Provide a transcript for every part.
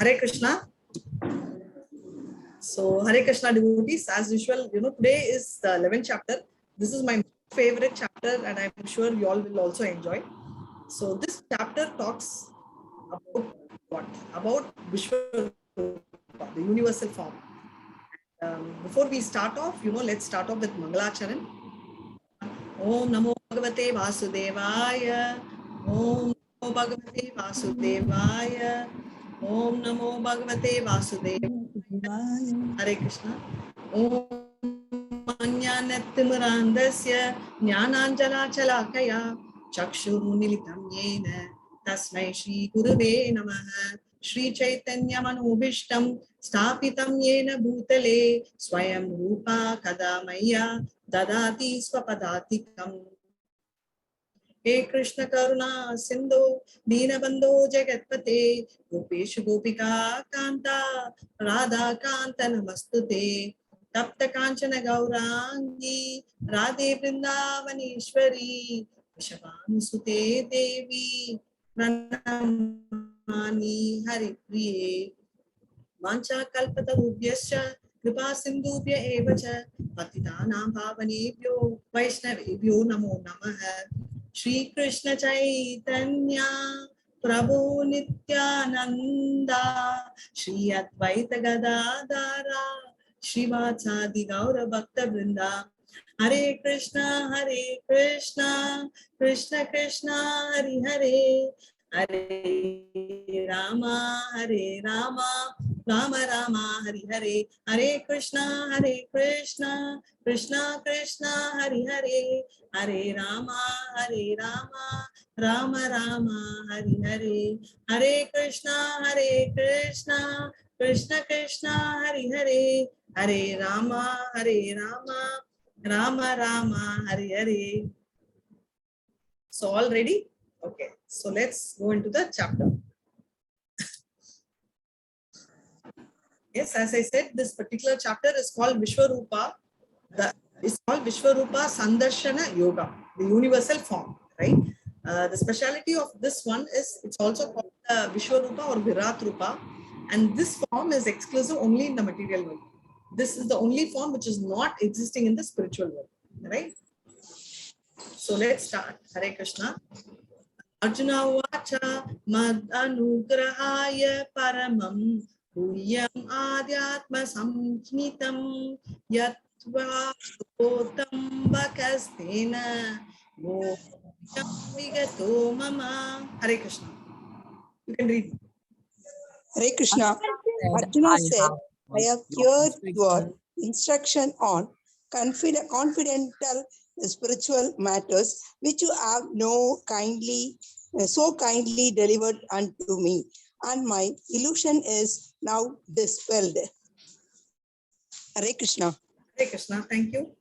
Hare Krishna. So Hare Krishna devotees, as usual, today is the 11th chapter. This is my favorite chapter and I'm sure you all will also enjoy. So this chapter talks about what? About Vishwarupa, the universal form. Before we start off, let's start off with Mangalacharan. Om Namo Bhagavate Vasudevaya. Om Namo Bhagavate Vasudevaya. Om Namo Bhagavate Vasudevaya. Hare Krishna. Om Jnanatimirandasya Jnananjalachalakaya Chakshurmilitam Yena Tasmai Shri Gurave Namaha Shri Chaitanya Manubhishtam Stapitam Yena Bhutale Swayam Rupa Kadamaya Dadati Swapadatikam. He Krishna Karuna Sindhu Deenabandho Jagatpate Gopesh Gopika Kanta Radha Kanta Namastute Tapta Kanchana Gaurangi Radhe Vrindavaneshwari Vishavanusute Devi Pranamani Hari Priye Mancha Kalpata Ubhyascha Kripa Sindhubhya Evacha Patitanam Bhavanebhyo Vaishnavebhyo Namo Namaha Shri Krishna Chaitanya Prabhu Nityananda Shri Advaita Gadadara Shri Vatsadi Gaura Bhakta Vrinda Hare Krishna Krishna Krishna Hare Hare Hare Rama Rama Rama Hare Hare Hare Krishna Krishna Krishna Hare Hare Hare Rama Rama Rama Hare Hare Hare Krishna Krishna Krishna Hare Hare Hare Rama Rama Rama Hare Hare. So all ready? Okay, so let's go into the chapter. Yes, as I said, this particular chapter is called Vishwarupa. It's called Vishwarupa Sandarshana Yoga, the universal form, right? The speciality of this one is it's also called Vishwarupa or Virat Rupa, and this form is exclusive only in the material world. This is the only form which is not existing in the spiritual world, right? So let's start. Hare Krishna. Arjuna Vacha Mad Anugrahaya Paramam Puyam Adhyatma Samjnitam Yatva Sukotam Bakastena Mohyam Vigato Mama. Hare Krishna. You can read. Hare Krishna. Arjuna said, I have heard your instruction on confidential spiritual matters, which you have so kindly delivered unto me, and my illusion is now dispelled. Hare Krishna. Hare Krishna, thank you.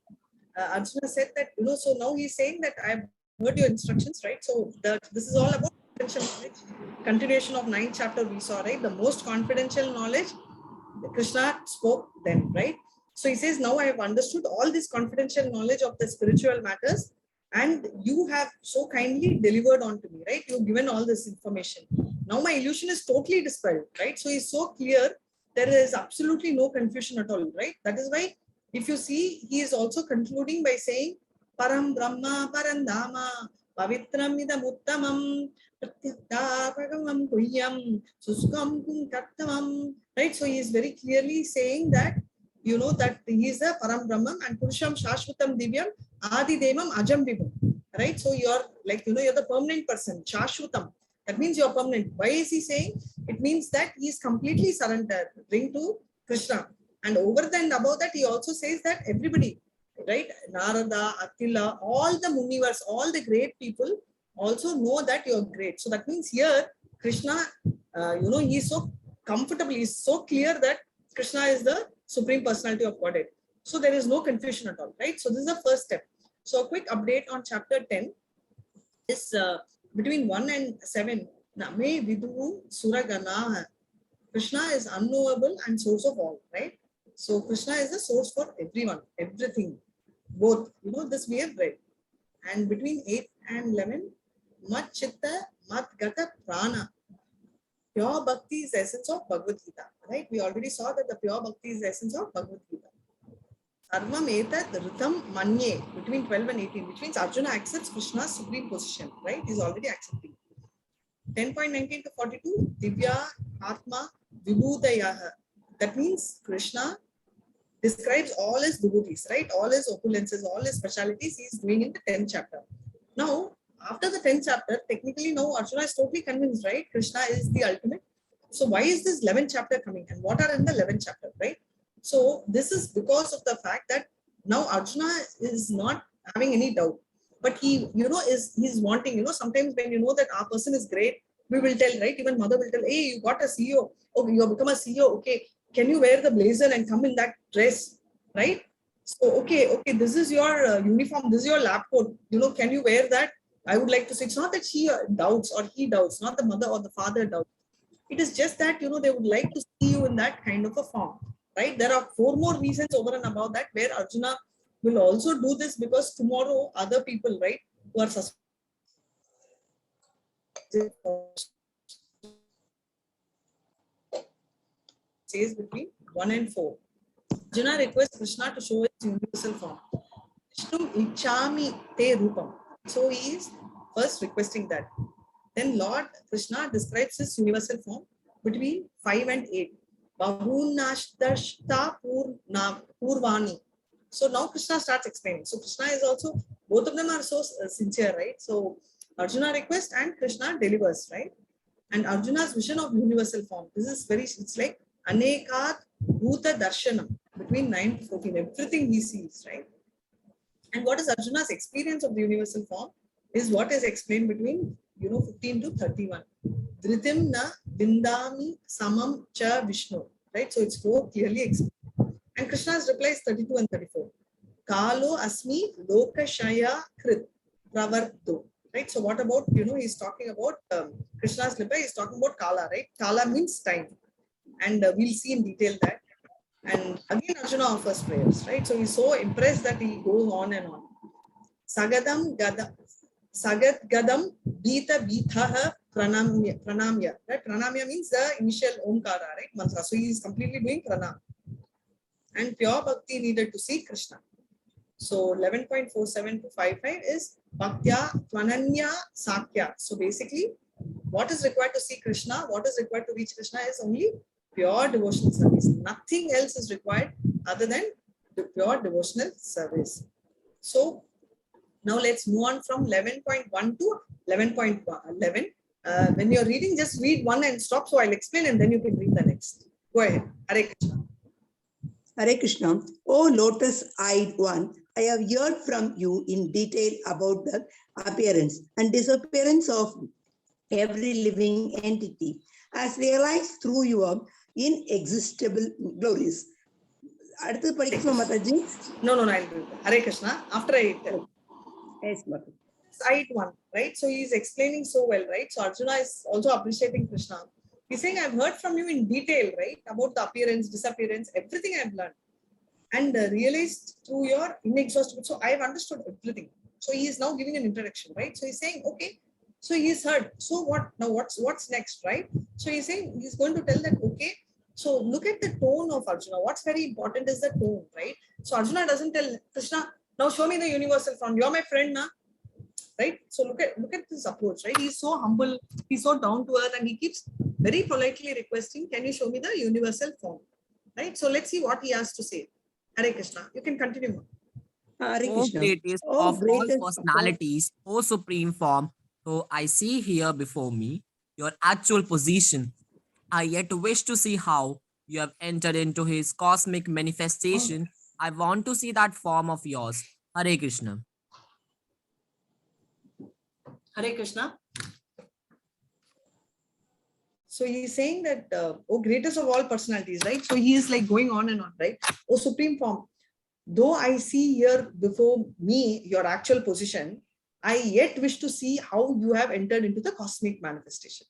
Arjuna said that, so now he's saying that I've heard your instructions, right? So this is all about confidential knowledge. Continuation of 9th chapter we saw, right? The most confidential knowledge Krishna spoke then, right? So he says, now I have understood all this confidential knowledge of the spiritual matters and you have so kindly delivered on to me, right? You've given all this information. Now my illusion is totally dispelled, right? So he's so clear, there is absolutely no confusion at all, right? That is why if you see, he is also concluding by saying, Param Brahma Parandama Pavitram Idam Uttamam Pratyakta Pagamam Kuyam Suskam Kattamam. Right? So he is very clearly saying that, that he is a Param Brahman and Purusham Shashvatam Divyam Adi Devam Ajam Vibham. Right? So you're like, you're the permanent person, Shashvatam. That means you're permanent. Why is he saying? It means that he is completely surrendering to Krishna. And over and above that, he also says that everybody, right? Narada, Attila, all the Munivars, all the great people also know that you're great. So that means here, Krishna, he is so comfortable, he is so clear that Krishna is the Supreme Personality of Godhead. So there is no confusion at all, right? So this is the first step. So a quick update on chapter 10 is between 1 and 7. Name Vidu Suragana. Krishna is unknowable and source of all, right? So Krishna is the source for everyone, everything, both. This we have read. And between 8 and 11, Mat Chitta Mat Gata Prana. pure bhakti is the essence of Bhagavad Gita, right? We already saw that the pure bhakti is the essence of Bhagavad Gita. Sarvam etat ritam manye, between 12 and 18, which means Arjuna accepts Krishna's supreme position, right? He's already accepting. 10.19 to 42, Divya Atma Vibhudayaha. That means Krishna describes all his devotees, right? All his opulences, all his specialities he is doing in the 10th chapter. Now, after the 10th chapter, technically now Arjuna is totally convinced, right? Krishna is the ultimate. So why is this 11th chapter coming? And what are in the 11th chapter, right? So this is because of the fact that now Arjuna is not having any doubt. But he, he's wanting, sometimes when you know that our person is great, we will tell, right? Even mother will tell, hey, you got a CEO. Okay, you have become a CEO. Okay, can you wear the blazer and come in that dress, right? So, okay, this is your uniform, this is your lab coat. Can you wear that? I would like to say, it's not that she doubts or he doubts, not the mother or the father doubts. It is just that, they would like to see you in that kind of a form, right? There are 4 more reasons over and above that where Arjuna will also do this, because tomorrow other people, right, who are says between 1 and 4. Arjuna requests Krishna to show his universal form. Vishnu ichami te rupam. So he is first requesting that. Then Lord Krishna describes his universal form between 5 and 8. Bahunashtashta purvani. So now Krishna starts explaining. So Krishna is also, both of them are so sincere, right? So Arjuna requests and Krishna delivers, right? And Arjuna's vision of universal form. This is it's like Anekat Bhuta Darshanam, between 9 to 14. Everything he sees, right? And what is Arjuna's experience of the universal form is what is explained between 15 to 31. Dhritim na vindami samam cha Vishnu. Right? So it's more clearly explained. And Krishna's reply is 32 and 34. Kalo asmi lokashaya krit pravarto. Right? So what about, he's talking about Krishna's reply, he's talking about Kala, right? Kala means time. And we'll see in detail that. And again, Arjuna offers prayers, right? So he's so impressed that he goes on and on. Sagadam gadam bita bithaha pranamya. Right? Pranamya means the initial omkara, right? Mantra. So he is completely doing pranam. And pure bhakti needed to see Krishna. So 11.47 to 55 is Bhaktya Tvananya Sakya. So basically, what is required to see Krishna, what is required to reach Krishna is only pure devotional service. Nothing else is required other than the pure devotional service. So now let's move on from 11.1 to 11.11. When you're reading, just read one and stop. So I'll explain and then you can read the next. Go ahead. Hare Krishna. Hare Krishna. O lotus-eyed one, I have heard from you in detail about the appearance and disappearance of every living entity as realized through your inexhaustible glories. அடுத்து படிக்கணும் Mataji. No, I'll do it. Hare Krishna. After I tell. Yes, Mataji. Side one, right? So he's explaining so well, right? So Arjuna is also appreciating Krishna. He's saying, I've heard from you in detail, right? About the appearance, disappearance, everything I've learned. And realized through your inexhaustible. So I've understood everything. So he is now giving an introduction, right? So he's saying, okay, so he's heard. So what now? What's next, right? So he's saying, he's going to tell that, okay, so look at the tone of Arjuna. What's very important is the tone, right? So Arjuna doesn't tell Krishna, now show me the universal form. You're my friend, na? Right? So look at this approach, right? He's so humble, he's so down to earth, and he keeps very politely requesting, can you show me the universal form? Right? So let's see what he has to say. Hare Krishna. You can continue. Hare O Krishna. greatest Oh, of all greatest personalities, O supreme form, so I see here before me your actual position. I yet wish to see how you have entered into his cosmic manifestation. I want to see that form of yours. Hare Krishna. Hare Krishna. So he's saying that, oh, greatest of all personalities, right? So he is like going on and on, right? Oh, supreme form. Though I see here before me your actual position, I yet wish to see how you have entered into the cosmic manifestation.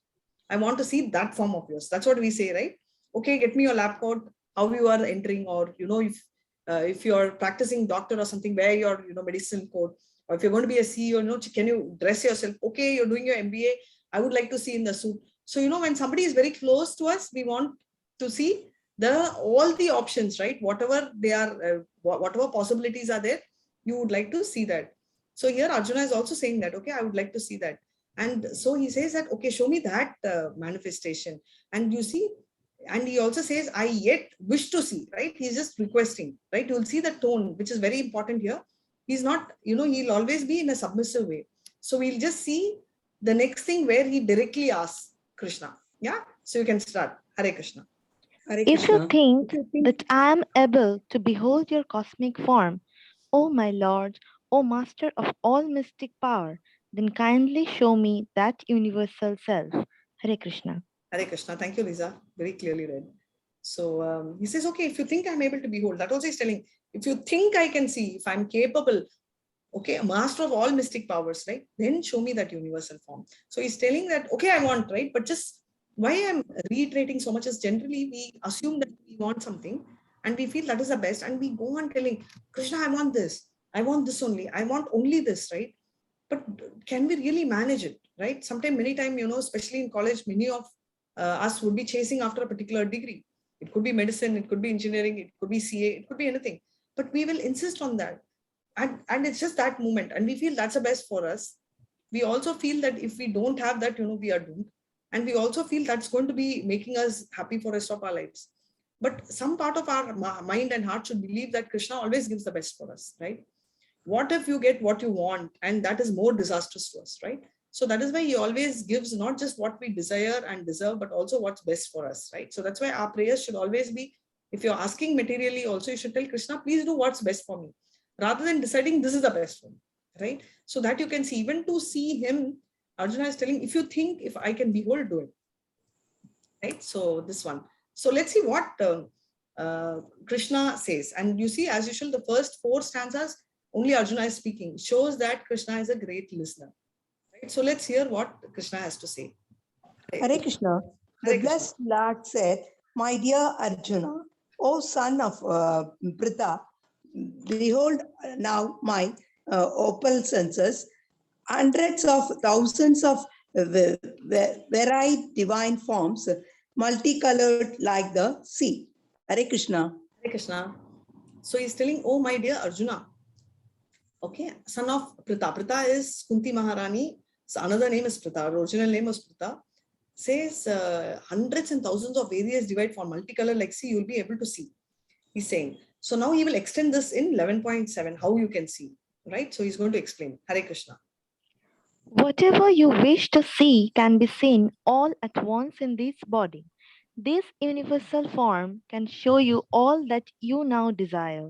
I want to see that form of yours. That's what we say, right? Okay, get me your lab coat, how you are entering, or if you're practicing doctor or something, wear your medicine coat. Or if you're going to be a CEO, can you dress yourself? Okay, you're doing your MBA. I would like to see in the suit. So, you know, when somebody is very close to us, we want to see all the options, right? Whatever they are, whatever possibilities are there, you would like to see that. So here Arjuna is also saying that, okay, I would like to see that. And so he says that, okay, show me that manifestation. And you see, and he also says, I yet wish to see, right? He's just requesting, right? You'll see the tone, which is very important here. He's not, you know, he'll always be in a submissive way. So we'll just see the next thing where he directly asks Krishna. Yeah. So you can start. Hare Krishna. Hare If you Krishna. think that I am able to behold your cosmic form, O my Lord, O Master of all mystic power, then kindly show me that universal self. Hare Krishna. Hare Krishna. Thank you, Lisa. Very clearly read. So he says, okay, if you think I'm able to behold, that also is telling, if you think I can see, if I'm capable, okay, a master of all mystic powers, right? Then show me that universal form. So he's telling that, okay, I want, right? But just why I'm reiterating so much is generally we assume that we want something and we feel that is the best. And we go on telling, Krishna, I want this. I want this only. I want only this, right? But can we really manage it, right? Sometimes, many times, you know, especially in college, many of us would be chasing after a particular degree. It could be medicine, it could be engineering, it could be CA, it could be anything. But we will insist on that. And it's just that moment. And we feel that's the best for us. We also feel that if we don't have that, you know, we are doomed. And we also feel that's going to be making us happy for the rest of our lives. But some part of our mind and heart should believe that Krishna always gives the best for us, right? What if you get what you want and that is more disastrous to us, right? So that is why he always gives not just what we desire and deserve, but also what's best for us, right? So that's why our prayers should always be, if you're asking materially also, you should tell Krishna, please do what's best for me, rather than deciding this is the best for me, right? So that you can see, even to see him, Arjuna is telling, if you think, if I can behold, do it, right? So this one. So let's see what Krishna says. And you see, as usual, the first 4 stanzas, only Arjuna is speaking, shows that Krishna is a great listener. Right? So let's hear what Krishna has to say. Hare Krishna. The blessed Lord said, my dear Arjuna, O son of Pritha, behold now my opal senses, hundreds of thousands of varied divine forms, multicolored like the sea. Hare Krishna. Hare Krishna. So he's telling, oh my dear Arjuna, okay, son of Pritha. Pritha is Kunti Maharani. So another name is Pritha. Original name was Pritha. Says hundreds and thousands of various divine form, multicolor like sea, you'll be able to see. He's saying. So now he will extend this in 11.7, how you can see, right? So he's going to explain. Hare Krishna. Whatever you wish to see can be seen all at once in this body. This universal form can show you all that you now desire,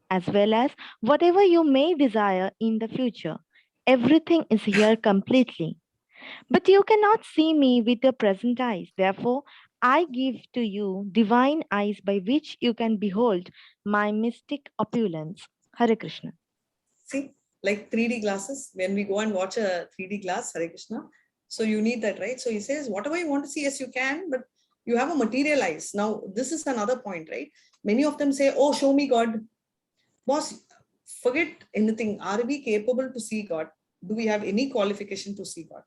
as well as whatever you may desire in the future. Everything is here completely. But you cannot see me with your present eyes. Therefore, I give to you divine eyes by which you can behold my mystic opulence. Hare Krishna. See, like 3D glasses, when we go and watch a 3D glass, Hare Krishna. So you need that, right? So he says, whatever you want to see, yes, you can, but you have a material eyes. Now, this is another point, right? Many of them say, oh, show me God. Boss, forget anything. Are we capable to see God? Do we have any qualification to see God?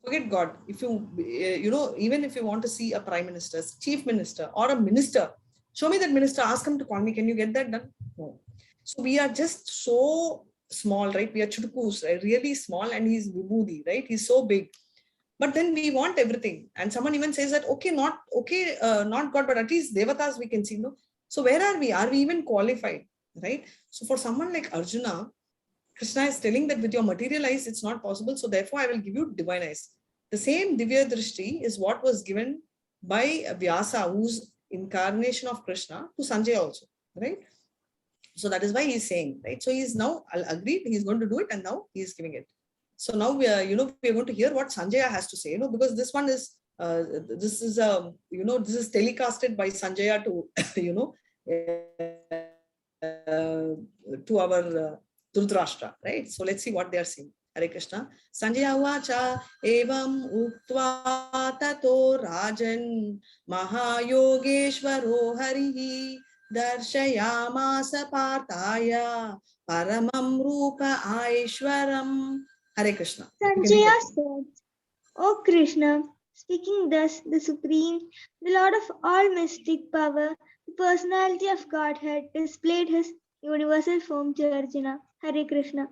Forget God. If you, you know, even if you want to see a prime minister, chief minister, or a minister, show me that minister, ask him to call me. Can you get that done? No. So we are just so small, right? We are chutukus, right? Really small, and he's vibhuti, right? He's so big. But then we want everything. And someone even says that, okay, not God, but at least devatas we can see. No. So where are we? Are we even qualified, right? So for someone like Arjuna, Krishna is telling that with your material eyes, it's not possible. So therefore, I will give you divine eyes. The same Divya Drishti is what was given by Vyasa, who's incarnation of Krishna, to Sanjay also, right? So that is why he's saying, right? So he's now agreed, he's going to do it, and now he's giving it. So now we are, you know, we are going to hear what Sanjaya has to say, you know, because this one is, this is telecasted by Sanjaya to, you know, to our Dhritarashtra, right? So let's see what they are saying. Hare Krishna. Sanjaya vacha evam uktva tato rajan mahayogeshvaro harihi darshayamasa partaya paramam rupa aishwaram. Hare Krishna. Sanjaya said, O Krishna, speaking thus, the Supreme, the Lord of all mystic power, the personality of Godhead, displayed his universal form to Arjuna. Hare Krishna.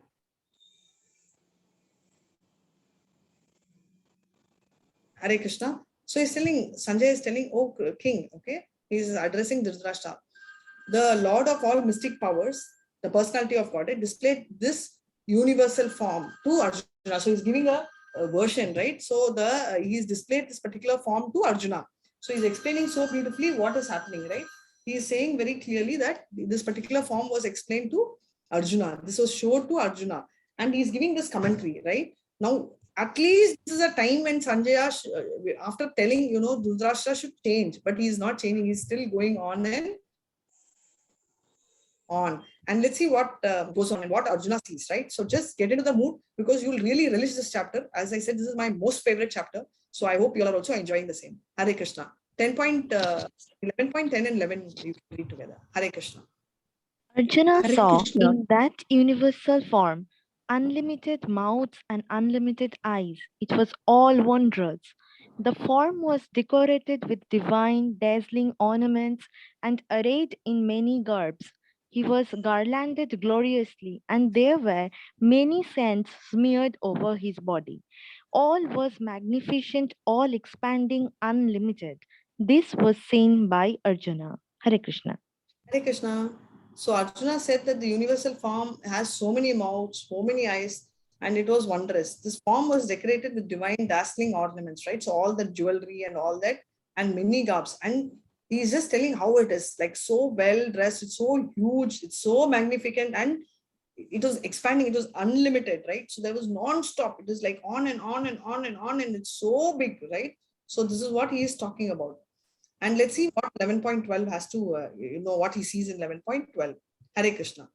Hare Krishna. So he's telling, Sanjay is telling, oh king, okay, he's addressing Dhritarashtra. The Lord of all mystic powers, the personality of God, displayed this universal form to Arjuna. So he's giving a version, right? So he's displayed this particular form to Arjuna. So he's explaining so beautifully what is happening, right? He is saying very clearly that this particular form was explained to Arjuna. This was showed to Arjuna. And he's giving this commentary, right? Now, at least this is a time when Sanjaya, after telling, Dhritarashtra should change, but he is not changing. He's still going on and on. And let's see what goes on and what Arjuna sees, right? So just get into the mood because you'll really relish this chapter. As I said, this is my most favorite chapter. So I hope you are also enjoying the same. Hare Krishna. 11.10 and 11 you can read together. Hare Krishna. Arjuna Hare saw Krishna. in that universal form unlimited mouths and unlimited eyes. It was all wondrous. The form was decorated with divine, dazzling ornaments and arrayed in many garbs. He was garlanded gloriously, and there were many scents smeared over his body. All was magnificent, all expanding, unlimited. This was seen by Arjuna. Hare Krishna. Hare Krishna. So Arjuna said that the universal form has so many mouths, so many eyes, and it was wondrous. This form was decorated with divine, dazzling ornaments, right? So all the jewelry and all that, and many garbs. And he's just telling how it is, like so well dressed, it's so huge, it's so magnificent, and it was expanding, it was unlimited, right? So there was non-stop. It is like on and on and on and on, and it's so big, right? So this is what he is talking about. And let's see what 11.12 has to, what he sees in 11.12. Hare Krishna.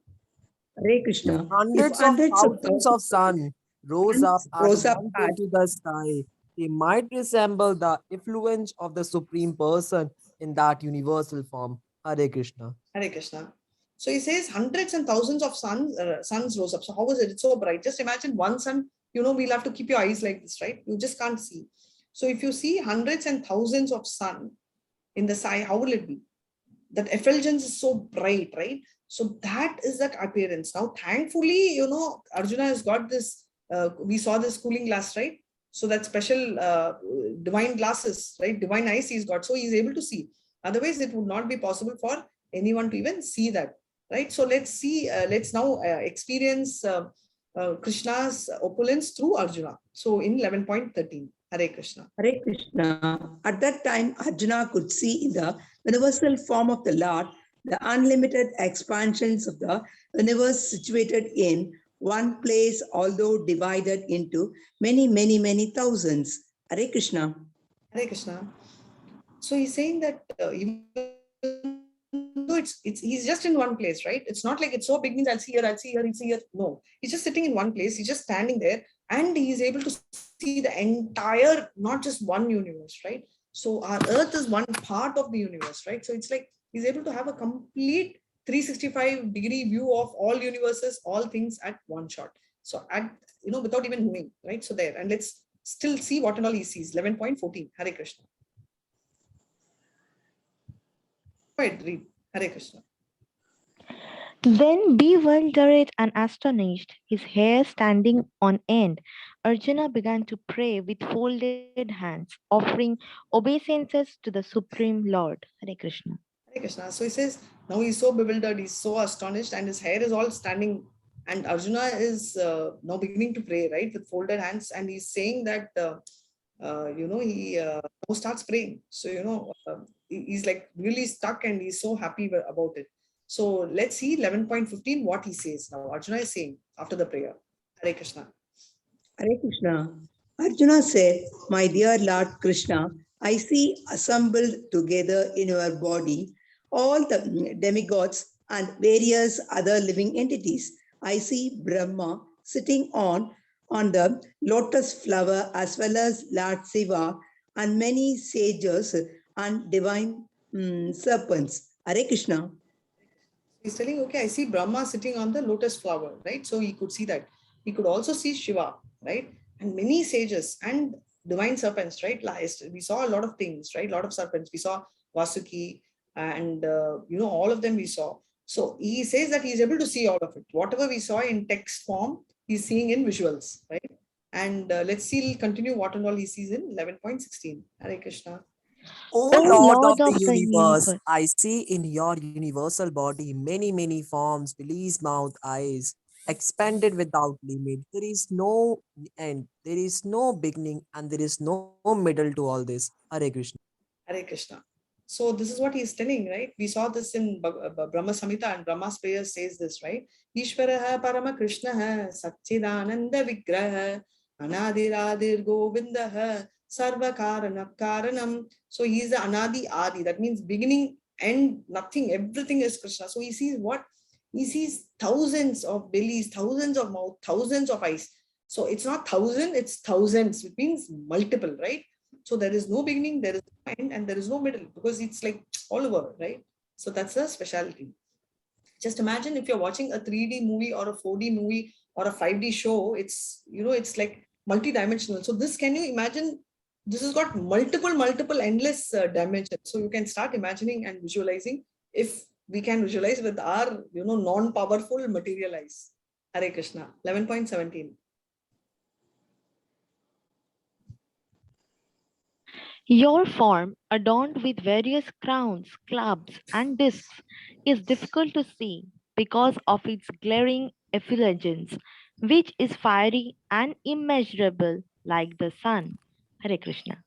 Hare Krishna. If Hundreds of thousands of sun rose up at rose up once at- into the sky. They might resemble the effluence of the Supreme Person in that universal form. Hare Krishna. Hare Krishna. So he says hundreds and thousands of suns rose up. So how is it? It's so bright. Just imagine one sun, we'll have to keep your eyes like this, right? You just can't see. So if you see hundreds and thousands of sun in the sky, how will it be? That effulgence is so bright, right? So that is that appearance. Now, thankfully, Arjuna has got this, we saw this cooling glass, right? So that special divine glasses, right? Divine eyes he's got. So he's able to see. Otherwise, it would not be possible for anyone to even see that, right? So let's see, let's now experience Krishna's opulence through Arjuna. So in 11.13, Hare Krishna. Hare Krishna. At that time, Arjuna could see in the universal form of the Lord the unlimited expansions of the universe situated in one place, although divided into many, many, many thousands. Hare Krishna. Hare Krishna. So he's saying that even though he's just in one place, right? It's not like it's so big means I'll see here, I'll see here, I'll see here. No, he's just sitting in one place. He's just standing there, and he's able to see the entire, not just one universe, right? So our Earth is one part of the universe, right? So it's like he's able to have a complete 365-degree view of all universes, all things at one shot. So without even moving, right? So there, and let's still see what and all he sees. 11.14. Hare Krishna. Go ahead, read. Hare Krishna. Then, bewildered and astonished, his hair standing on end, Arjuna began to pray with folded hands, offering obeisances to the Supreme Lord. Hare Krishna. Hare Krishna. So he says, now he's so bewildered, he's so astonished, and his hair is all standing. And Arjuna is now beginning to pray, right, with folded hands. And he's saying that, he now starts praying. So, he's like really stuck and he's so happy about it. So let's see 11.15 what he says now. Arjuna is saying after the prayer. Hare Krishna. Hare Krishna. Arjuna said, my dear Lord Krishna, I see assembled together in your body all the demigods and various other living entities. I see Brahma sitting on the lotus flower as well as Lord Shiva and many sages and divine serpents. Hare Krishna. He's telling, okay, I see Brahma sitting on the lotus flower, right? So he could see that. He could also see Shiva, right? And many sages and divine serpents, right? We saw a lot of things, right? A lot of serpents. We saw Vasuki and, all of them we saw. So he says that he's able to see all of it. Whatever we saw in text form, he's seeing in visuals, right? And let's see, continue what and all he sees in 11.16. Hare Krishna. O O Lord Lord of of the the universe, universe, I see in your universal body many, many forms, bellies, mouth, eyes, expanded without limit. There is no end, there is no beginning, and there is no middle to all this. Hare Krishna. Hare Krishna. So this is what he's telling, right? We saw this in Brahma Samhita, and Brahma's prayer says this, right? Ishvaraha Parama Krishnaha Satchidananda Vigraha Anadiradir Govindaha Sarva Karanam. So he is the Anadi Adi. That means beginning, end, nothing, everything is Krishna. So he sees what? He sees thousands of bellies, thousands of mouth, thousands of eyes. So it's not thousand, it's thousands. It means multiple, right? So there is no beginning, there is no end, and there is no middle, because it's like all over, right? So that's the specialty. Just imagine if you're watching a 3D movie or a 4D movie or a 5D show, it's, it's like multi-dimensional. So this, can you imagine? This has got multiple, endless dimensions. So you can start imagining and visualizing, if we can visualize with our, non-powerful material eyes. Hare Krishna. 11.17. your form, adorned with various crowns, clubs, and discs, is difficult to see because of its glaring effulgence, which is fiery and immeasurable like the sun. Hare Krishna.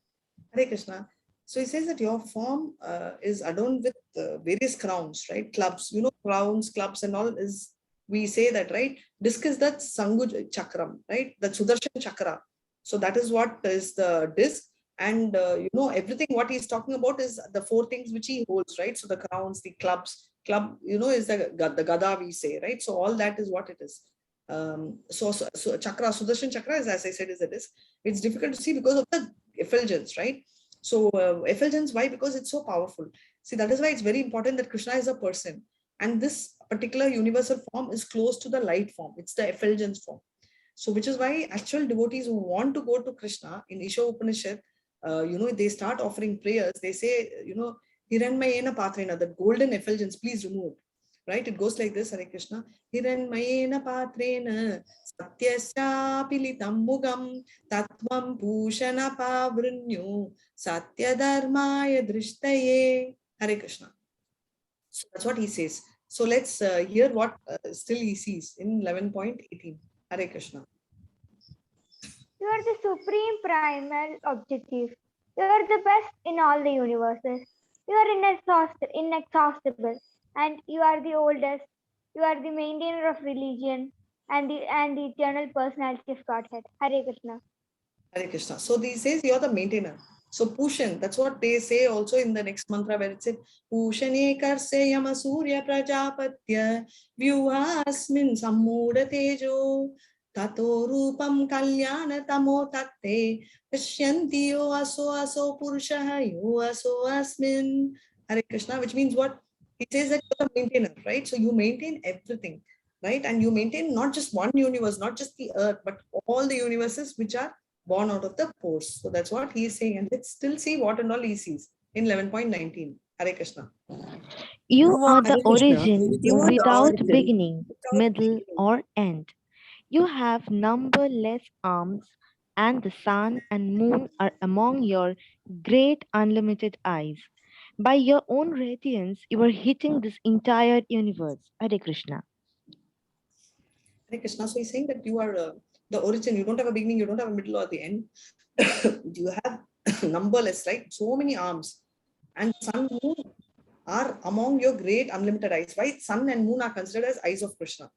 Hare Krishna. So he says that your form is adorned with various crowns, right? Clubs, crowns, clubs, and all is, we say that, right? Disc is that Sanguj Chakram, right? The Sudarshan Chakra. So that is what is the disc. And, everything what he's talking about is the four things which he holds, right? So the crowns, the clubs, club, is the Gada we say, right? So all that is what it is. So Chakra, Sudarshan Chakra is, as I said, is a disc. It's difficult to see because of the effulgence, right? So effulgence, why? Because it's so powerful. See, that is why it's very important that Krishna is a person, and this particular universal form is close to the light form. It's the effulgence form. So which is why actual devotees who want to go to Krishna in Isha Upanishad, they start offering prayers. They say, Hiranmayena Patrena, the golden effulgence, please remove it. Right? It goes like this, Hare Krishna. Hiranmayena Patrena Satyasapilitam Mugam Tatvam Bhushana Pavrinyu Satya Dharmaya Drishtaye. Hare Krishna. So that's what he says. So let's hear what still he sees in 11.18. Hare Krishna. You are the supreme primal objective. You are the best in all the universes. You are inexhaustible, and you are the oldest. You are the maintainer of religion and the eternal personality of Godhead. Hare Krishna. Hare Krishna. So he says you're the maintainer. So Pushan, that's what they say also in the next mantra, where it said Pushane karse yama surya prajapatya vyuhasmin sammuda tejo tato rupam kalyana tamo tatte pashyanti yo aso purushaha yo aso asmin. Hare Krishna, which means what? He says that you're the maintainer, right? So you maintain everything, right? And you maintain not just one universe, not just the earth, but all the universes which are born out of the pores. So that's what he is saying. And let's still see what and all he sees in 11.19. Hare Krishna. You are Hare the Krishna. origin You are the without origin beginning, without middle, beginning. or end. You have numberless arms, and the sun and moon are among your great unlimited eyes. By your own radiance, you are hitting this entire universe. Hare Krishna. Hare Krishna. So he's saying that you are the origin. You don't have a beginning, you don't have a middle or the end. You have numberless, right? So many arms. And sun, moon are among your great unlimited eyes. Why? Sun and moon are considered as eyes of Krishna,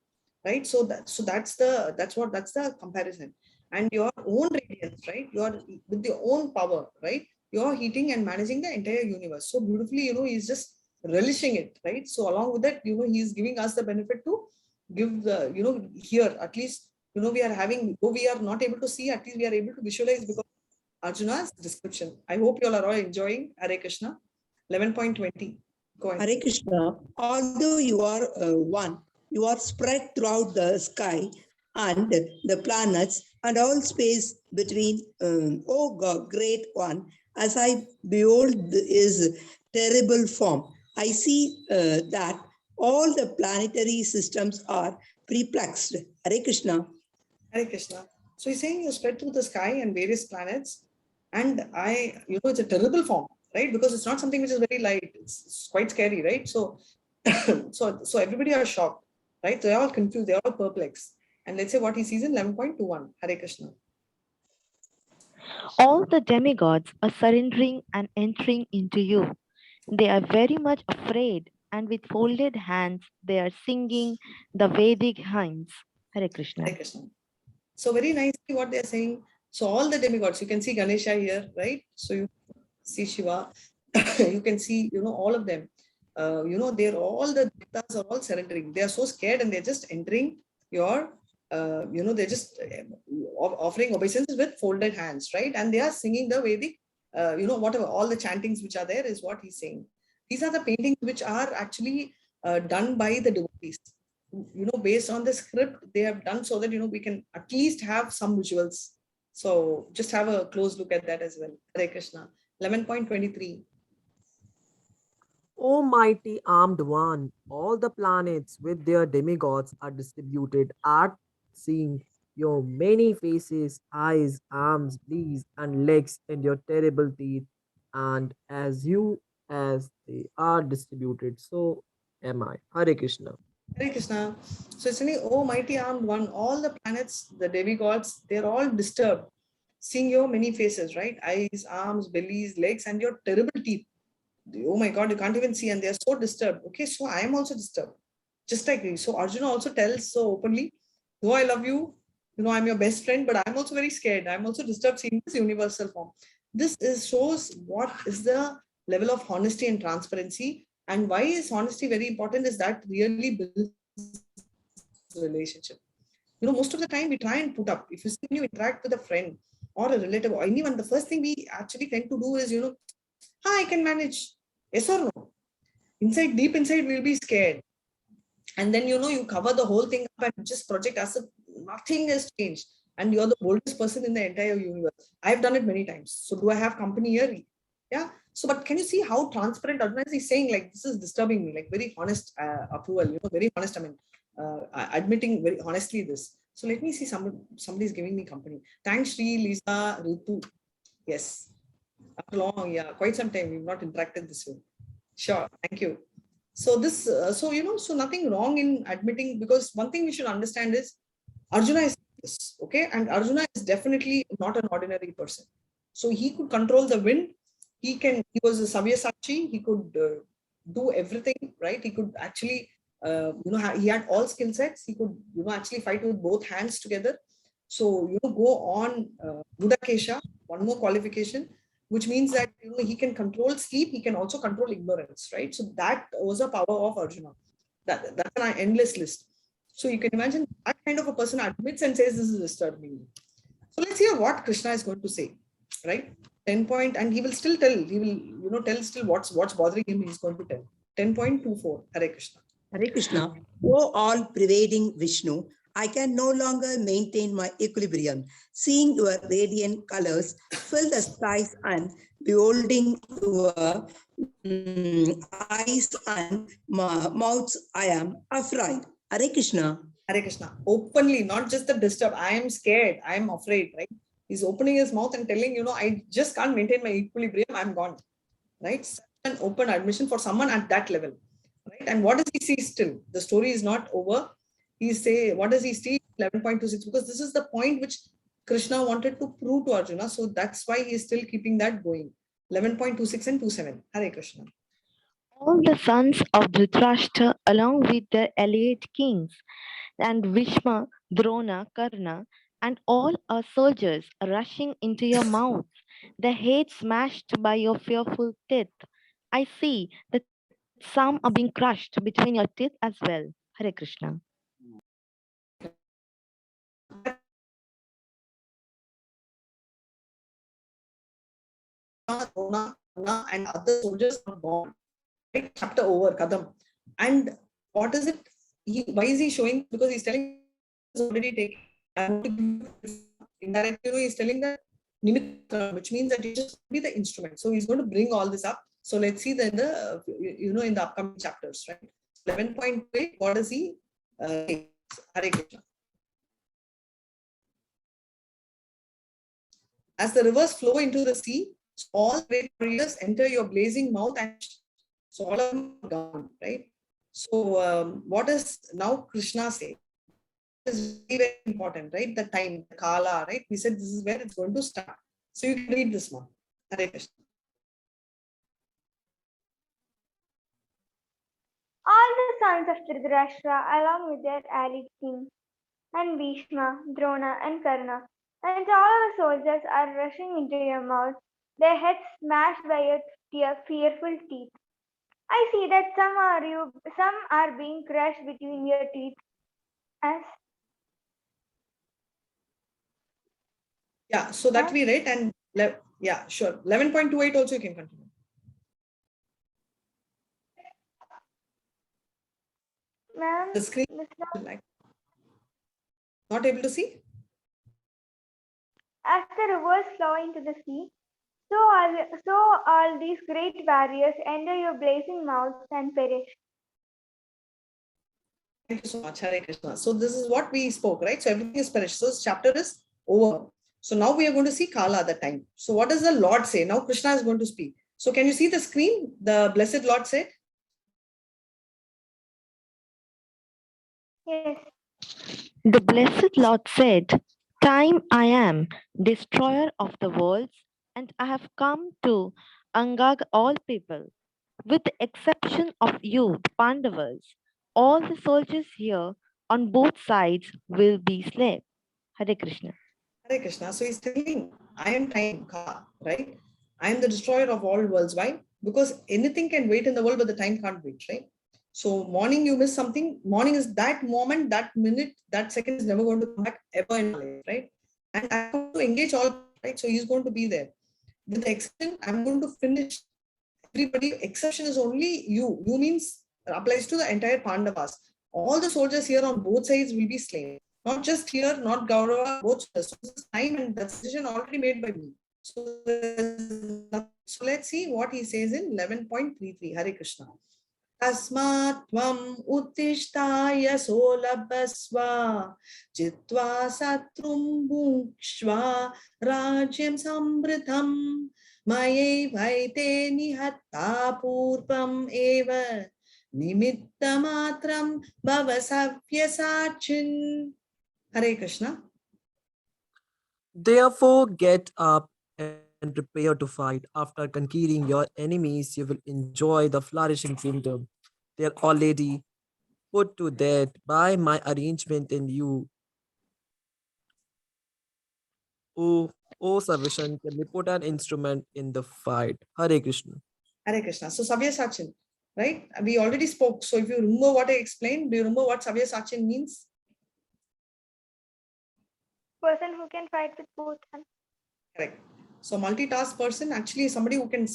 right? So that's the comparison. And your own radiance, right? You're with your own power, right? You're heating and managing the entire universe. So beautifully, he's just relishing it, right? So along with that, he's giving us the benefit to give the, here at least, we are having, though we are not able to see, at least we are able to visualize because of Arjuna's description. I hope you all are all enjoying. Hare Krishna. 11.20. Go ahead. Hare Krishna, although you are one, you are spread throughout the sky and the planets and all space between. O God, great one, as I behold his terrible form, I see that all the planetary systems are perplexed. Hare Krishna. Hare Krishna. So he's saying you spread through the sky and various planets, and it's a terrible form, right? Because it's not something which is very light. It's quite scary, right? So, so everybody are shocked, right? They're all confused. They're all perplexed. And let's say what he sees in 11.21. Hare Krishna. All the demigods are surrendering and entering into you. They are very much afraid, and with folded hands, they are singing the Vedic hymns. Hare Krishna. Hare Krishna. So very nicely what they're saying. So all the demigods, you can see Ganesha here, right? So you see Shiva, you can see, all of them. They're all the devtas are all surrendering. They are so scared and they're just entering your, they're just offering obeisances with folded hands, right? And they are singing the Vedic, whatever, all the chantings which are there is what he's saying. These are the paintings which are actually done by the devotees. Based on the script they have done so that, we can at least have some visuals. So just have a close look at that as well. Hare Krishna. 11.23. O mighty armed one, all the planets with their demigods are distributed at seeing your many faces, eyes, arms, knees, and legs, and your terrible teeth, and as they are distributed, so am I. Hare Krishna. Hare Krishna. So it's saying, oh mighty armed one, all the planets, the demigods, they're all disturbed. Seeing your many faces, right? Eyes, arms, bellies, legs, and your terrible teeth. Oh my God, you can't even see, and they're so disturbed. Okay, so I am also disturbed. Just like me. So Arjuna also tells so openly, though I love you, I'm your best friend, but I'm also very scared. I'm also disturbed seeing this universal form. This shows what is the level of honesty and transparency. And why is honesty very important is that really builds relationship. Most of the time we try and put up. If you see when you interact with a friend or a relative or anyone, the first thing we actually tend to do is, I can manage. Yes or no? Deep inside, we'll be scared. And then, you cover the whole thing up and just project as if nothing has changed. And you're the boldest person in the entire universe. I've done it many times. So do I have company here? Yeah. So, but can you see how transparent Arjuna is saying, like, this is disturbing me, like very honest approval, very honest, admitting very honestly this. So let me see, somebody's giving me company. Thanks, Sri, Lisa, Ritu. Yes. After long, quite some time, we've not interacted this way. Sure, thank you. So this, so nothing wrong in admitting, because one thing we should understand is Arjuna is this, okay? And Arjuna is definitely not an ordinary person. So he could control the wind. He was a Sabyasachi. He could do everything, right? He could actually, he had all skill sets. He could, actually fight with both hands together. So, go on Budakesha, one more qualification, which means that, he can control sleep. He can also control ignorance, right? So that was a power of Arjuna. That's an endless list. So you can imagine that kind of a person admits and says, this is disturbing me. So let's hear what Krishna is going to say, right? 10 point, and he will still tell, tell still what's bothering him, he's going to tell. 10.24, Hare Krishna. Hare Krishna. O all pervading Vishnu, I can no longer maintain my equilibrium. Seeing your radiant colors fill the skies and beholding your eyes and mouths, I am afraid. Hare Krishna. Hare Krishna. Openly, not just the disturb. I am scared. I am afraid, right? He's opening his mouth and telling, I just can't maintain my equilibrium. I'm gone, right? Such an open admission for someone at that level, right? And what does he see still? The story is not over. What does he see? 11.26, because this is the point which Krishna wanted to prove to Arjuna. So that's why he is still keeping that going. 11.26 and 27. Hare Krishna. All the sons of Dhritarashtra, along with their allied kings, and Bhishma, Drona, Karna, and all our soldiers are rushing into your mouth, their heads smashed by your fearful teeth. I see that some are being crushed between your teeth as well. Hare Krishna. And other soldiers are born. Right? Chapter over, Kadam. And what is it? Why is he showing? Because he's telling us already taken. indirectly, he's telling that nimitta, which means that you just be the instrument. So he's going to bring all this up. So let's see in the upcoming chapters, right? 11.8, what does he say? Hare Krishna. As the rivers flow into the sea, all great warriors enter your blazing mouth, and so all of them are gone, right? So what does now Krishna say? Is very, very important, right? The time, the kala, right? We said this is where it's going to start. So you can read this one. Hare Krishna. All the sons of Dhritarashtra, along with their allied king, and Bhishma, Drona, and Karna, and all the soldiers are rushing into your mouth, their heads smashed by your fearful teeth. I see that some are being crushed between your teeth. As Yeah, so that we read, and yeah, sure. 11.28 also you can continue. ma'am, The screen, not able to see? as the rivers flow into the sea, so all these great warriors enter your blazing mouths and perish. Thank you so much, Hare Krishna. So this is what we spoke, right? So everything is perished. So this chapter is over. So now we are going to see Kala at the time. So what does the Lord say? Now Krishna is going to speak. So can you see the screen? The blessed Lord said? Yes. The blessed Lord said, "Time I am, destroyer of the worlds, and I have come to angag all people, with the exception of you, the Pandavas. All the soldiers here on both sides will be slain." Hare Krishna. Hare Krishna. So he's telling, I am time, Kala, right? I am the destroyer of all worlds. Why? Because anything can wait in the world, but the time can't wait, right? So morning you miss something. Morning is that moment, that minute, that second is never going to come back ever in life, right? And I'm going to engage all, right? So he's going to be there. With the exception, I'm going to finish everybody. Exception is only you. You means applies to the entire Pandavas. All the soldiers here on both sides will be slain. Not just here, not Gaurava, both. So this is time and the decision already made by me. So let's see what he says in 11.33. Hare Krishna. Tasmat tvam uttishtaya solabhasva jitva satrum bhukshva rajyam samritam maye vaite nihatta purvam eva nimitta matram bhavasavya sachin. Hare Krishna. Therefore, get up and prepare to fight. After conquering your enemies, you will enjoy the flourishing kingdom. They are already put to death by my arrangement, and you, O Sarvashan, can be put an instrument in the fight. Hare Krishna. Hare Krishna. So Savya Sachin, right? We already spoke. So if you remember what I explained, do you remember what Savya Sachin means? Person who can fight with both hands. Correct. So multitask person actually is somebody who can,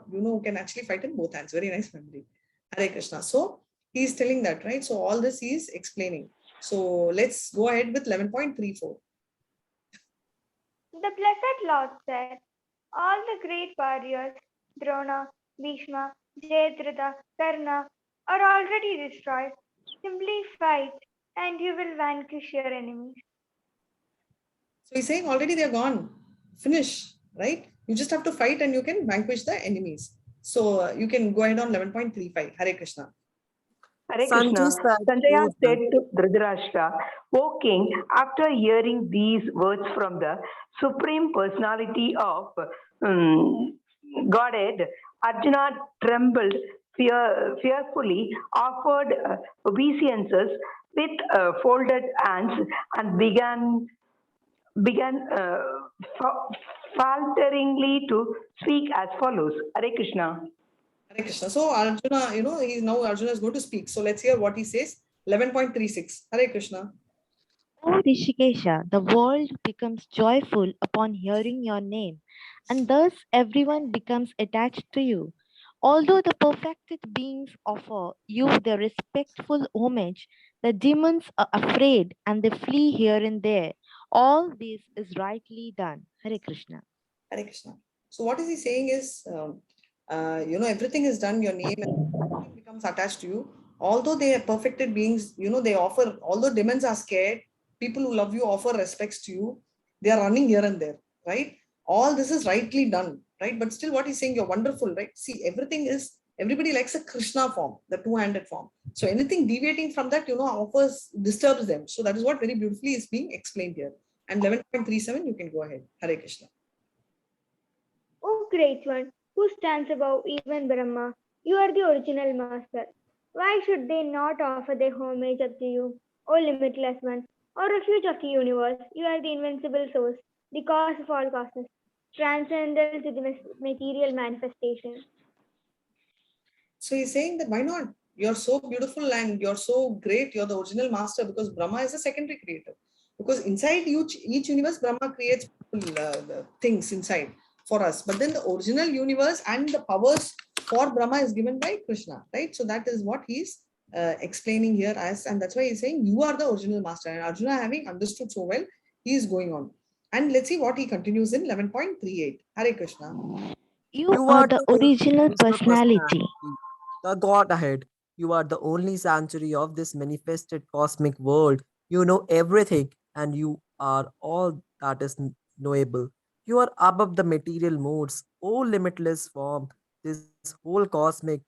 who can actually fight in both hands. Very nice memory. Hare Krishna. So he's telling that, right? So all this he is explaining. So let's go ahead with 11.34. The blessed Lord said, all the great warriors, Drona, Bhishma, Jayadratha, Karna, are already destroyed. Simply fight and you will vanquish your enemies. So he's saying already they're gone. Finish, right? You just have to fight and you can vanquish the enemies. So you can go ahead on 11.35. Hare Krishna. Hare Krishna. Sanjaya said to Dhritarashtra, O king, after hearing these words from the Supreme Personality of Godhead, Arjuna trembled fearfully, offered obeisances with folded hands, and began falteringly to speak as follows. Hare Krishna. Hare Krishna. So Arjuna, Arjuna is going to speak. So let's hear what he says. 11.36. Hare Krishna. O Rishikesha, the world becomes joyful upon hearing your name, and thus everyone becomes attached to you. Although the perfected beings offer you their respectful homage, the demons are afraid and they flee here and there. All this is rightly done. Hare Krishna. Hare Krishna. So what is he saying is, everything is done, your name and everything becomes attached to you. Although they are perfected beings, they offer, although demons are scared, people who love you offer respects to you. They are running here and there, right? All this is rightly done, right? But still what he's saying, you're wonderful, right? See, everybody likes a Krishna form, the two-handed form. So anything deviating from that, disturbs them. So that is what very beautifully is being explained here. And 11.37, you can go ahead. Hare Krishna. O great one, who stands above even Brahma, you are the original master. Why should they not offer their homage up to you, O limitless one, O refuge of the universe? You are the invincible source, the cause of all causes, transcendental to the material manifestation. So he's saying that why not? You're so beautiful and you're so great. You're the original master, because Brahma is a secondary creator. Because inside each universe, Brahma creates things inside for us. But then the original universe and the powers for Brahma is given by Krishna, right? So that is what he's explaining here and that's why he's saying you are the original master. And Arjuna, having understood so well, he is going on. And let's see what he continues in 11.38. Hare Krishna. You are the original personality. The Godhead. You are the only sanctuary of this manifested cosmic world. You know everything, and you are all that is knowable. You are above the material modes, O limitless form. This whole cosmic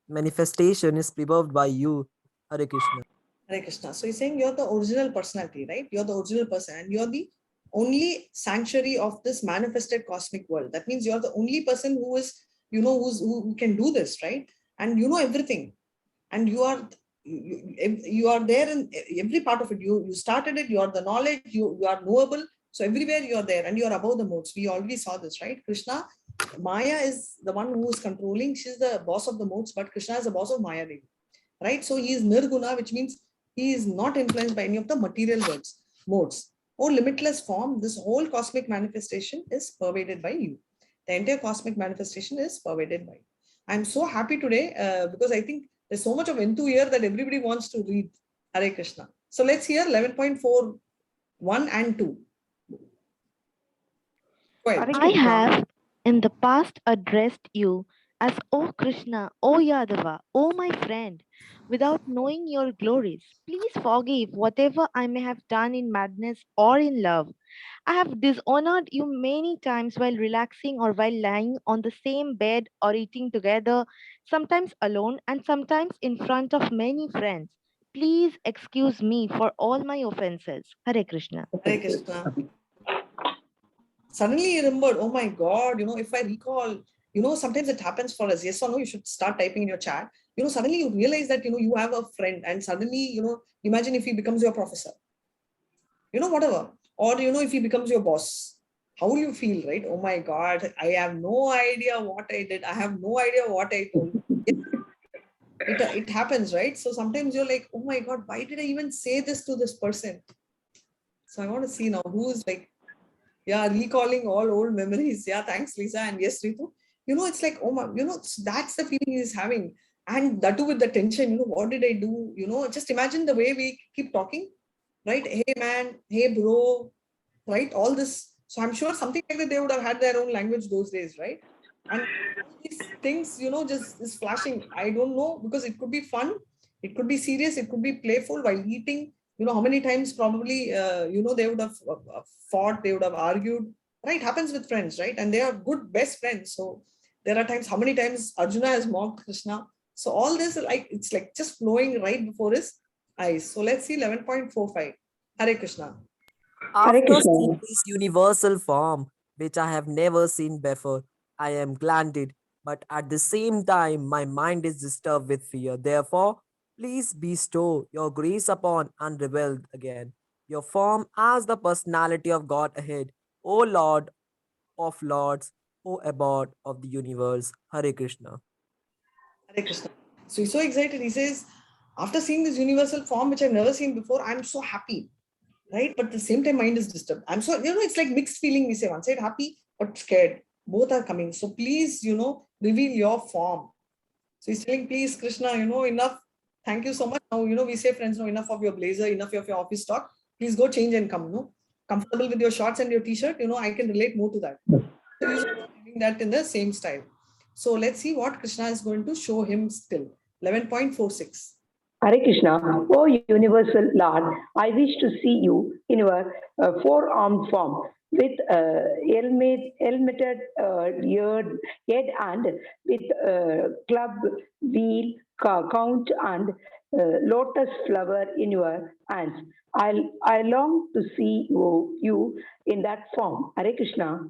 manifestation is preserved by you, Hare Krishna. Hare Krishna. So he's saying you're the original personality, right? You're the original person, and you're the only sanctuary of this manifested cosmic world. That means you're the only person who is, who can do this, right? And you know everything, and you are there in every part of it. You started it. You are the knowledge. You are knowable. So everywhere you are there, and you are above the modes. We already saw this, right? Krishna, Maya is the one who is controlling. She's the boss of the modes, but Krishna is the boss of Maya Devi, right? So he is Nirguna, which means he is not influenced by any of the material modes. Or limitless form, this whole cosmic manifestation is pervaded by you. The entire cosmic manifestation is pervaded by you. I'm so happy today because I think there's so much of Entu here that everybody wants to read Hare Krishna. So let's hear 11.4, 1 and 2. I have in the past addressed you as O Krishna, O Yadava, O my friend, without knowing your glories. Please forgive whatever I may have done in madness or in love. I have dishonored you many times while relaxing or while lying on the same bed or eating together, sometimes alone and sometimes in front of many friends. Please excuse me for all my offenses. Hare Krishna. Hare Krishna. Suddenly he remembered, oh my God, if I recall, sometimes it happens for us. Yes or no, you should start typing in your chat. Suddenly you realize that, you have a friend, and suddenly, imagine if he becomes your professor, whatever. Or, if he becomes your boss, how will you feel, right? Oh my God, I have no idea what I did. I have no idea what I told. It happens, right? So sometimes you're like, oh my God, why did I even say this to this person? So I want to see now who's like, yeah, recalling all old memories. Yeah, thanks, Lisa. And yes, Ritu. It's like, oh my, that's the feeling he's having. And that too with the tension, what did I do? Just imagine the way we keep talking, right? Hey, man, hey, bro, right? All this. So I'm sure something like that, they would have had their own language those days, right? And all these things, just is flashing. I don't know, because it could be fun. It could be serious. It could be playful while eating. How many times probably, they would have fought, they would have argued, right? Happens with friends, right? And they are good, best friends. So there are times, how many times Arjuna has mocked Krishna. So all this, it's like just flowing right before his eyes. So let's see 11.45. Hare Krishna. After seeing this universal form, which I have never seen before, I am glad, but at the same time, my mind is disturbed with fear. Therefore, please bestow your grace upon and reveal again your form as the personality of God ahead, O Lord of Lords, O abode of the universe. Hare Krishna. Hare Krishna. So he's so excited. He says, after seeing this universal form, which I've never seen before, I'm so happy, right? But at the same time, mind is disturbed. I'm so, it's like mixed feeling. We say one side happy, but scared. Both are coming. So please, reveal your form. So he's telling, please, Krishna, enough. Thank you so much. Now, we say, friends, enough of your blazer, enough of your office talk. Please go change and come, no? comfortable with your shorts and your t-shirt, I can relate more to that. So he's doing that in the same style. So let's see what Krishna is going to show him still. 11.46. Hare Krishna, O universal Lord, I wish to see you in your four-armed form with helmeted head and with club, wheel, count and lotus flower in your hands. I long to see you in that form. Hare Krishna.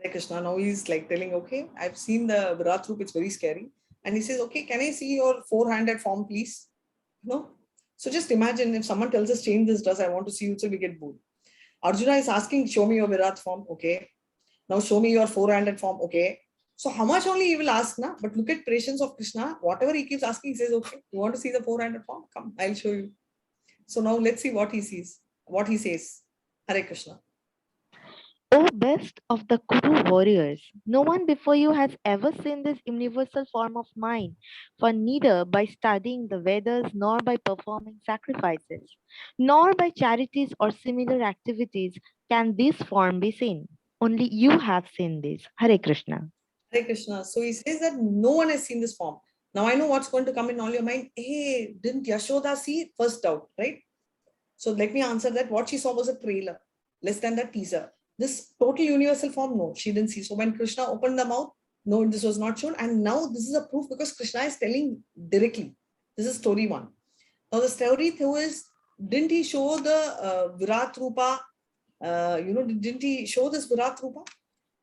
Hare Krishna. Now he's like telling, okay, I've seen the Virat Roop, it's very scary. And he says, okay, can I see your four-handed form, please? No. So just imagine if someone tells us change this dress, I want to see you, so we get booed. Arjuna is asking, show me your Virat form. Okay. Now show me your four-handed form. Okay. So how much only he will ask, na? But look at patience of Krishna. Whatever he keeps asking, he says, okay, you want to see the four-handed form? Come, I'll show you. So now let's see what he sees, what he says. Hare Krishna. O best of the Kuru warriors, no one before you has ever seen this universal form of mine, for neither by studying the Vedas nor by performing sacrifices, nor by charities or similar activities can this form be seen. Only you have seen this. Hare Krishna. Hare Krishna. So he says that no one has seen this form. Now I know what's going to come in all your mind. Hey, didn't Yashoda see? First doubt, right? So let me answer that. What she saw was a trailer, less than that teaser. This total universal form, no, she didn't see. So when Krishna opened the mouth, no, this was not shown. And now this is a proof because Krishna is telling directly. This is story one. Now the story two is, didn't he show the Virat Rupa? Didn't he show this Virat Rupa?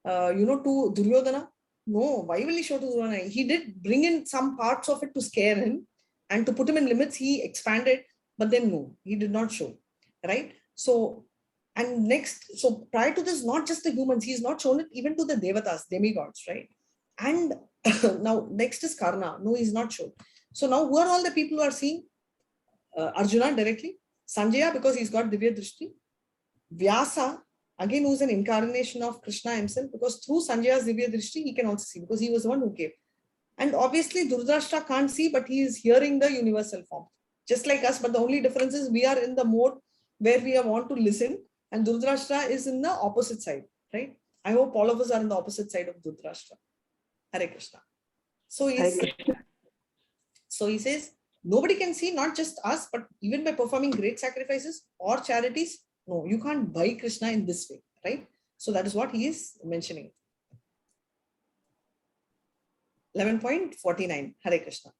To Duryodhana? No, why will he show to Duryodhana? He did bring in some parts of it to scare him and to put him in limits. He expanded, but then no, he did not show, right? So, and next, so prior to this, not just the humans, he's not shown it even to the devatas, demigods, right? And now next is Karna. No, he's not shown. So now who are all the people who are seeing? Arjuna directly, Sanjaya because he's got Divya Drishti, Vyasa, again who's an incarnation of Krishna himself, because through Sanjaya's Divya Drishti, he can also see because he was the one who gave. And obviously Dhritarashtra can't see, but he is hearing the universal form, just like us. But the only difference is we are in the mode where we want to listen, and Dhritarashtra is in the opposite side, right? I hope all of us are in the opposite side of Dhritarashtra. Hare Krishna. So he says, nobody can see, not just us, but even by performing great sacrifices or charities. No, you can't buy Krishna in this way, right? So that is what he is mentioning. 11.49. Hare Krishna.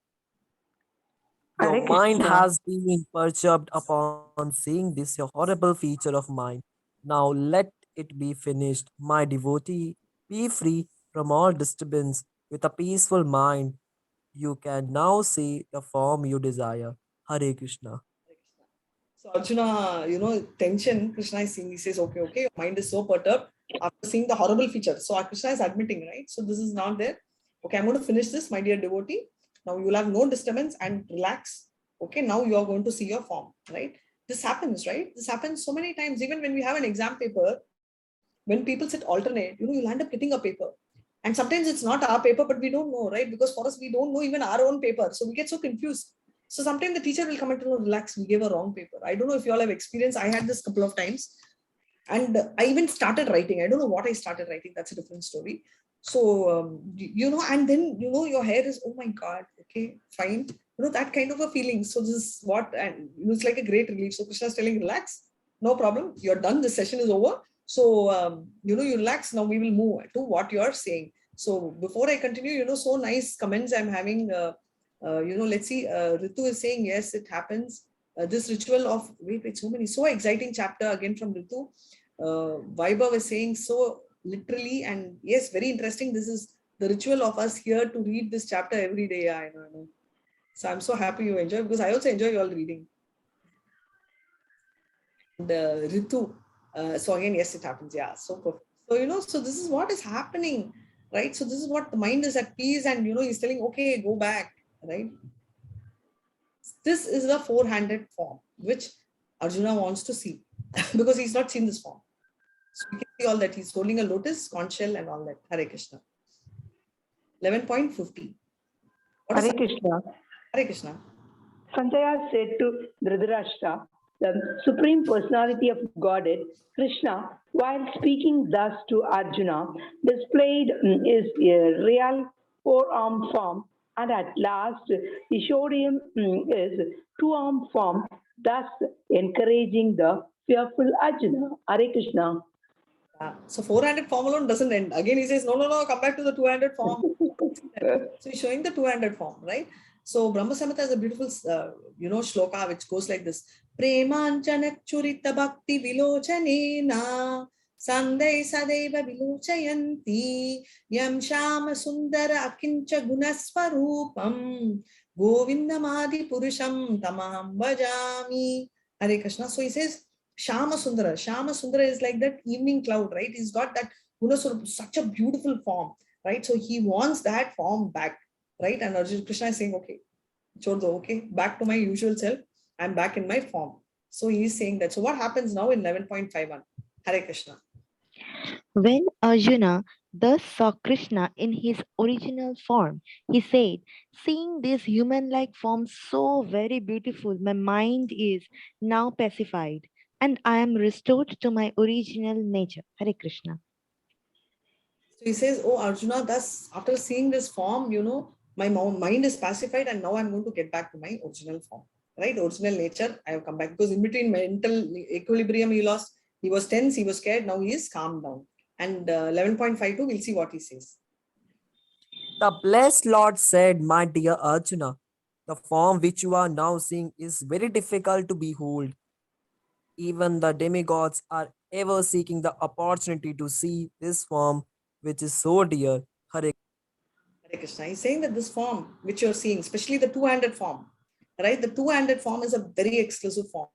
Your mind has been perturbed upon seeing this horrible feature of mine. Now let it be finished, my devotee. Be free from all disturbance with a peaceful mind. You can now see the form you desire. Hare Krishna. So Arjuna, tension, Krishna is seeing, he says, okay, your mind is so perturbed after seeing the horrible feature. So Krishna is admitting, right? So this is not there. Okay, I'm going to finish this, my dear devotee. Now you will have no disturbance and relax. Okay, now you are going to see your form, right? This happens, right? This happens so many times. Even when we have an exam paper, when people sit alternate, you'll end up getting a paper. And sometimes it's not our paper, but we don't know, right? Because for us, we don't know even our own paper. So we get so confused. So sometimes the teacher will come and relax, we gave a wrong paper. I don't know if you all have experience. I had this a couple of times. And I even started writing. I don't know what I started writing. That's a different story. So, and then, your hair is, oh my God, okay, fine. That kind of a feeling. So this is what, and it's like a great relief. So Krishna is telling, relax, no problem. You're done. The session is over. So, you relax. Now we will move to what you're saying. So before I continue, so nice comments I'm having. Let's see. Ritu is saying, yes, it happens. This ritual of, wait, so exciting chapter again from Ritu. Vaibhav was saying so literally, and yes, very interesting. This is the ritual of us here to read this chapter every day. I know. So I'm so happy you enjoy, because I also enjoy you all reading. And Ritu, so again, yes, it happens. Yeah, so perfect. So, so this is what is happening, right? So this is what the mind is at peace, and, he's telling, okay, go back, right? This is the four-handed form, which Arjuna wants to see because he's not seen this form. So we can see all that. He's holding a lotus, conch shell, and all that. Hare Krishna. 11.50. Hare Krishna. Hare Krishna. Sanjaya said to Dhritarashtra, The Supreme Personality of Godhead, Krishna, while speaking thus to Arjuna, displayed his real four-armed form, and at last he showed him his two-armed form, thus encouraging the fearful Arjuna. Hare Krishna. So 400 form alone doesn't end. Again, he says, no, come back to the 200 form. So he's showing the 200 form, right? So Brahma Samhita has a beautiful, shloka which goes like this. Premanchana churita bhakti vilochanena sandai sadeva vilochayanti yam shama sundara akincha gunaswarupam govindamadi purusham tamam bhajami. Hare Krishna. So he says, Shama Sundara. Shama Sundara is like that evening cloud, right? He's got that such a beautiful form, right? So he wants that form back, right? And Arjuna Krishna is saying, okay, Choddo, okay, back to my usual self. I'm back in my form. So he's saying that. So what happens now in 11.51? Hare Krishna. When Arjuna thus saw Krishna in his original form, he said, seeing this human-like form so very beautiful, my mind is now pacified and I am restored to my original nature. Hare Krishna. So he says, oh Arjuna, thus after seeing this form, my mind is pacified and now I'm going to get back to my original form, right? Original nature, I have come back because in between mental equilibrium he lost. He was tense, he was scared, now he is calmed down. And 11.52, we'll see what he says. The blessed Lord said, my dear Arjuna, the form which you are now seeing is very difficult to behold. Even the demigods are ever seeking the opportunity to see this form which is so dear. Hare Krishna. He's saying that this form which you're seeing, especially the two-handed form, right? The two-handed form is a very exclusive form.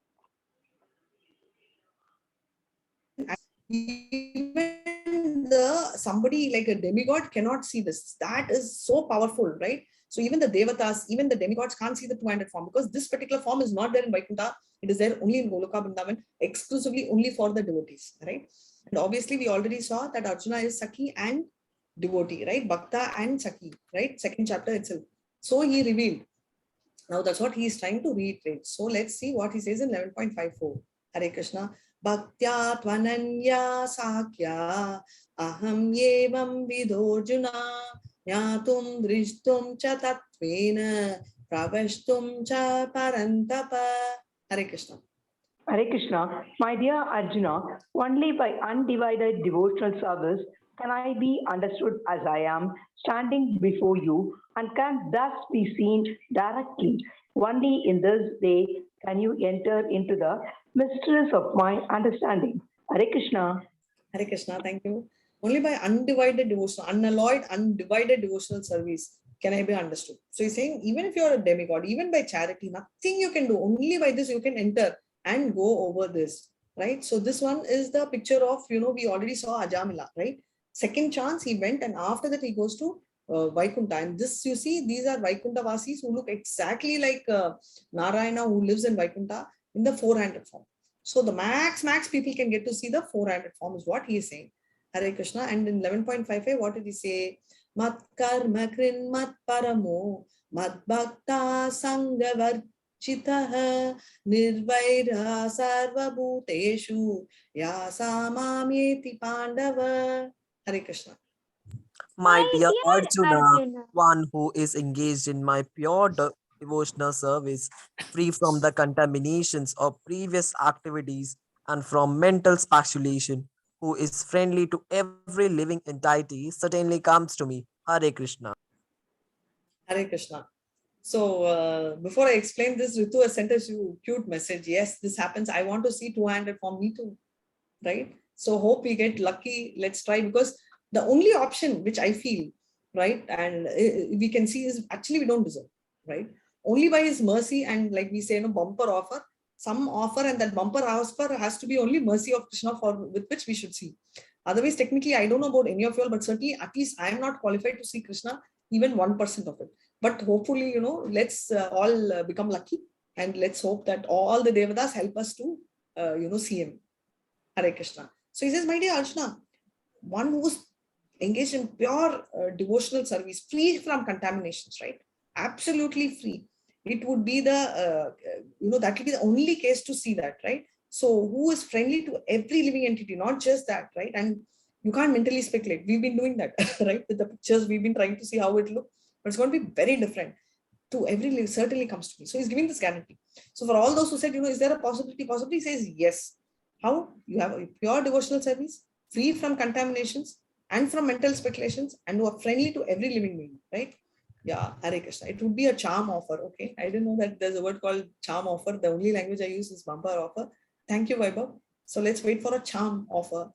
Even somebody like a demigod cannot see this. That is so powerful, right? So even the devatas, even the demigods can't see the two-handed form because this particular form is not there in Vaikuntha. It is there only in Goloka Vrindavan, exclusively only for the devotees, right? And obviously we already saw that Arjuna is Sakhi and devotee, right? Bhakta and Sakhi, right? Second chapter itself. So he revealed. Now that's what he is trying to reiterate. So let's see what he says in 11.54. Hare Krishna. Bhaktya tvananya sakya aham yevam vidorjuna yatum drishtum cha tatvena pravashtum cha parantapa. Hare Krishna. Hare Krishna. My dear Arjuna, only by undivided devotional service can I be understood as I am, standing before you, and can thus be seen directly. Only in this way can you enter into the mysteries of my understanding. Hare Krishna. Hare Krishna, thank you. Only by undivided devotional, unalloyed, undivided devotional service can I be understood. So he's saying, even if you're a demigod, even by charity, nothing you can do. Only by this you can enter and go over this, right? So this one is the picture of, we already saw Ajamila, right? Second chance he went, and after that he goes to Vaikuntha. And this, you see, these are Vaikuntha Vasis who look exactly like Narayana, who lives in Vaikuntha in the four-handed form. So the max people can get to see the four-handed form is what he is saying. Hare Krishna. And in 11.55, what did he say? Mat karma krin mat paramo mat bhakta sanghavarchitaha nirvaira sarva bhuteshu yasamamyeti pandava. Hare Krishna. My dear Arjuna, one who is engaged in my pure devotional service, free from the contaminations of previous activities and from mental speculation, who is friendly to every living entity, certainly comes to me. Hare Krishna. Hare Krishna. So before I explain this, Ritu has sent us a cute message. Yes, this happens. I want to see two-handed form, me too, right? So hope we get lucky. Let's try, because the only option which I feel, right, and we can see is actually we don't deserve, right? Only by his mercy and, like we say, bumper offer, some offer, and that bumper offer has to be only mercy of Krishna with which we should see. Otherwise, technically, I don't know about any of you all, but certainly at least I am not qualified to see Krishna, even 1% of it. But hopefully, let's all become lucky, and let's hope that all the Devatas help us to, see him. Hare Krishna. So he says, my dear Arjuna, one who's engaged in pure devotional service, free from contaminations, right? Absolutely free. it would be the, that will be the only case to see that, right? So who is friendly to every living entity, not just that, right? And you can't mentally speculate. We've been doing that, right? With the pictures, we've been trying to see how it looks, but it's going to be very different to every certainly comes to me. So he's giving this guarantee. So for all those who said, is there a possibility? Possibility says yes. How? You have a pure devotional service, free from contaminations and from mental speculations, and who are friendly to every living being, right? Yeah, Hare Krishna. It would be a charm offer. Okay. I didn't know that there's a word called charm offer. The only language I use is bumper offer. Thank you, Vaibhav. So let's wait for a charm offer.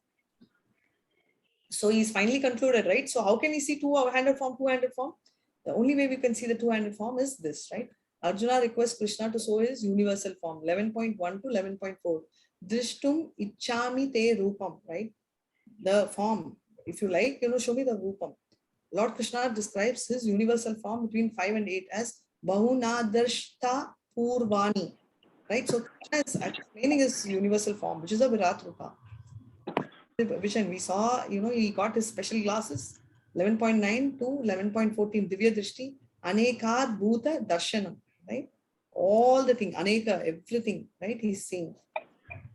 So he's finally concluded, right? So how can we see two-handed form? The only way we can see the two-handed form is this, right? Arjuna requests Krishna to show his universal form, 11.1 to 11.4. Drishtum ichchami te rupam, right? The form, if you like, show me the rupam. Lord Krishna describes his universal form between 5 and 8 as Bahunadarshta Purvani, right? So Krishna is explaining his universal form, which is a Virat Rupa. Vision, we saw, he got his special glasses, 11.9 to 11.14, Divya Drishti, Anekad Bhuta Darshanam, right? All the thing, Aneka, everything, right? He's seeing.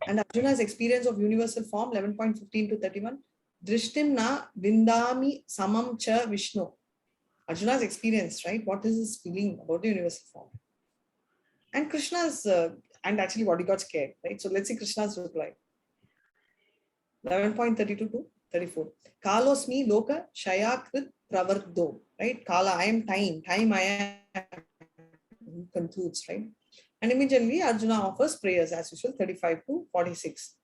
And Arjuna's experience of universal form, 11.15 to 31, Drishtim na Vindami Samam cha Vishnu. Arjuna's experience, right? What is his feeling about the universal form? And Krishna's, and actually what he got scared, right? So let's see Krishna's reply. 11.32 to 34. Kalosmi loka shayakrit pravardo, right? Kala, I am time. Time I am, concludes, right? And immediately Arjuna offers prayers as usual, 35 to 46.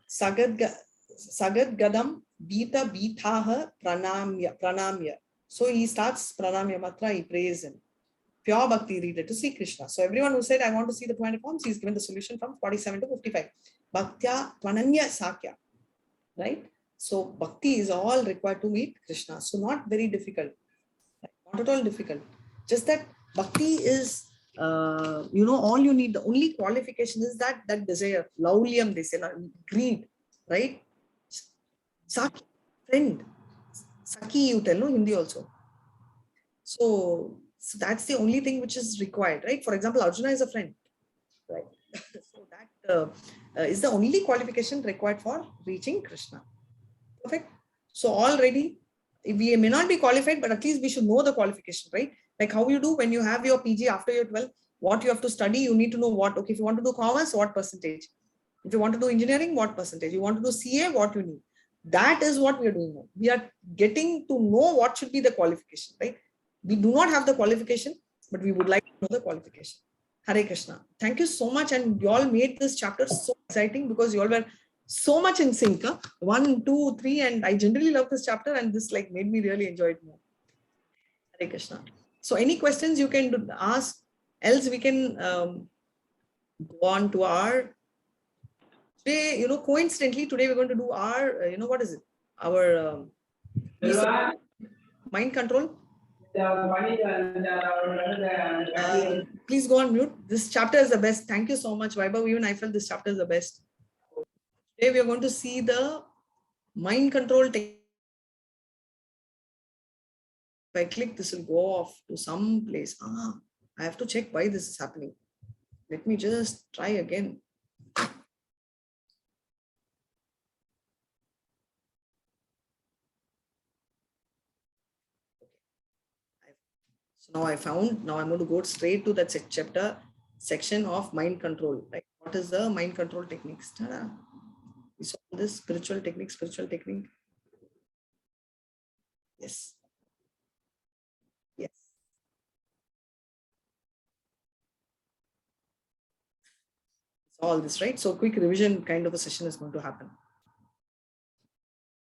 Sagad gadam bita bitaha pranamya. So he starts pranamya matra, he prays him. Pure bhakti reader to see Krishna. So everyone who said, I want to see the 200 forms, he's given the solution from 47 to 55. Bhaktya tvananya sakya. Right? So bhakti is all required to meet Krishna. So not very difficult. Not at all difficult. Just that bhakti is, all you need. The only qualification is that desire. Laulyam, they say, greed. Right? Saki, friend. Saki, you tell, no? Hindi also. So that's the only thing which is required. Right? For example, Arjuna is a friend. Right? So that is the only qualification required for reaching Krishna. Perfect. So already we may not be qualified, but at least we should know the qualification, right? Like how you do when you have your PG after your 12, what you have to study, you need to know what, okay, if you want to do commerce, what percentage? If you want to do engineering, what percentage? You want to do CA, what you need? That is what we are doing now. We are getting to know what should be the qualification, right? We do not have the qualification, but we would like to know the qualification. Hare Krishna. Thank you so much. And you all made this chapter so exciting because you all were so much in sync. 1, 2, 3. And I generally love this chapter and this like made me really enjoy it more. Hare Krishna. So any questions you can ask, else we can go on to our, today, coincidentally, today we're going to do our, what is it? Our mind control. Please go on mute. This chapter is the best. Thank you so much, Vaibhav. Even I felt this chapter is the best. Today we are going to see the mind control technique. If I click, this will go off to some place. I have to check why this is happening. Let me just try again. So now I found, now I'm going to go straight to that chapter section of mind control. Right? What is the mind control techniques? We saw this spiritual technique. Yes. Yes. All this, right? So quick revision kind of a session is going to happen.